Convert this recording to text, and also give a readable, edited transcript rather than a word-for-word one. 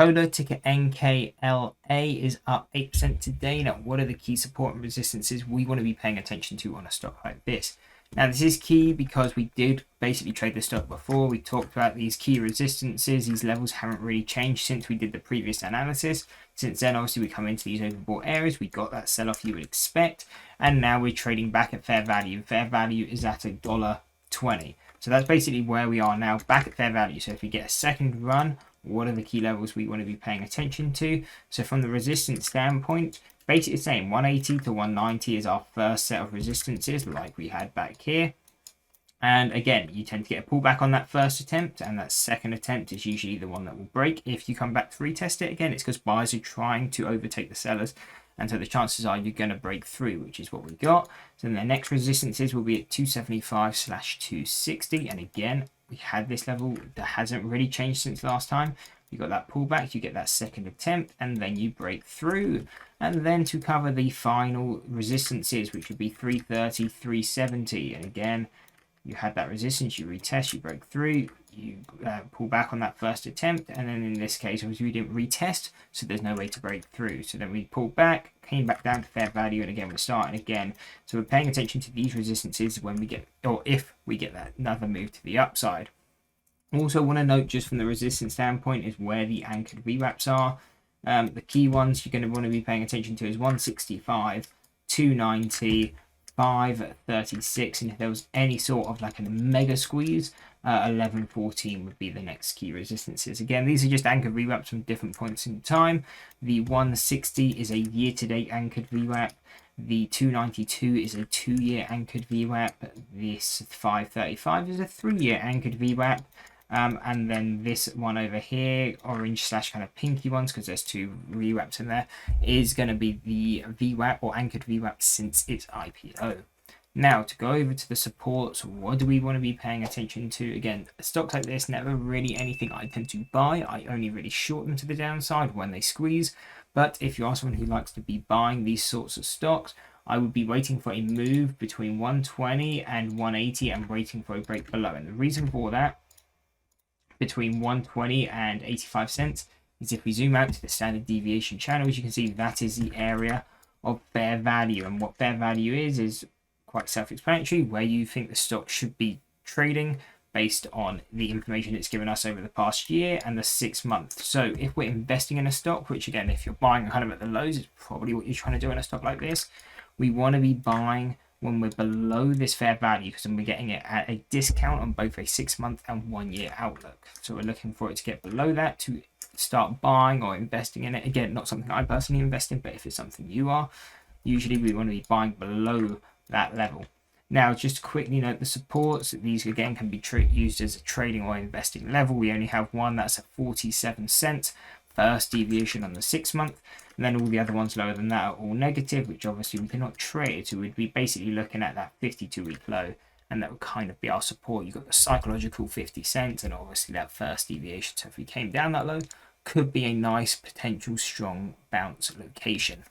Nikola, ticker NKLA, is up 8% today. Now, what are the key support and resistances we want to be paying attention to on a stock like this? Now, this is key because we did basically trade the stock before. We talked about these key resistances. These levels haven't really changed since we did the previous analysis. Since then, obviously, we come into these overbought areas. We got that sell-off you would expect. And now we're trading back at fair value. Fair value is at $1.20. So that's basically where we are now, back at fair value. So if we get a second run, what are the key levels we want to be paying attention to? So from the resistance standpoint, basically the same, 180 to 190 is our first set of resistances like we had back here. And again, you tend to get a pullback on that first attempt, and that second attempt is usually the one that will break. If you come back to retest it again, it's because buyers are trying to overtake the sellers. And so the chances are you're going to break through, which is what we got. So then the next resistances will be at 275/260. And again, we had this level that hasn't really changed since last time. You got that pullback, you get that second attempt, and then you break through. And then to cover the final resistances, which would be 330, 370. And again, you had that resistance, you retest, you break through, you pull back on that first attempt, and then in this case, obviously we didn't retest, so there's no way to break through. So then we pulled back, came back down to fair value, and again we're starting again. So we're paying attention to these resistances when we get, or if we get that another move to the upside. Also want to note, just from the resistance standpoint, is where the anchored VWAPs are. The key ones you're going to want to be paying attention to is 165, 290, 536, and if there was any sort of like a mega squeeze, 1114 would be the next key resistances. Again, these are just anchored VWAPs from different points in time. The 160 is a year-to-date anchored VWAP. The 292 is a 2-year anchored VWAP. This 535 is a 3-year anchored VWAP. And then this one over here, orange / kind of pinky ones, because there's two VWAPs in there, is going to be the VWAP or anchored VWAP since its IPO. Now, to go over to the supports, what do we want to be paying attention to? Again, stocks like this, never really anything I tend to buy. I only really short them to the downside when they squeeze. But if you are someone who likes to be buying these sorts of stocks, I would be waiting for a move between 120 and 180 and waiting for a break below. And the reason for that, between 120 and 85 cents, is if we zoom out to the standard deviation channel, as you can see, that is the area of fair value. And what fair value is quite self-explanatory, where you think the stock should be trading based on the information it's given us over the past year and the 6 months. So if we're investing in a stock, which again, if you're buying kind of at the lows, is probably what you're trying to do in a stock like this, we want to be buying when we're below this fair value, because then we're getting it at a discount on both a 6-month and 1-year outlook. So we're looking for it to get below that to start buying or investing in it. Again, not something I personally invest in, but if it's something you are, usually we want to be buying below that level. Now, just to quickly note the supports, these again can be used as a trading or investing level. We only have one, that's a 47 cent first deviation on the 6-month, and then all the other ones lower than that are all negative, which obviously we cannot trade. So we'd be basically looking at that 52-week low, and that would kind of be our support. You've got the psychological 50 cents and obviously that first deviation. So if we came down that low, could be a nice potential strong bounce location.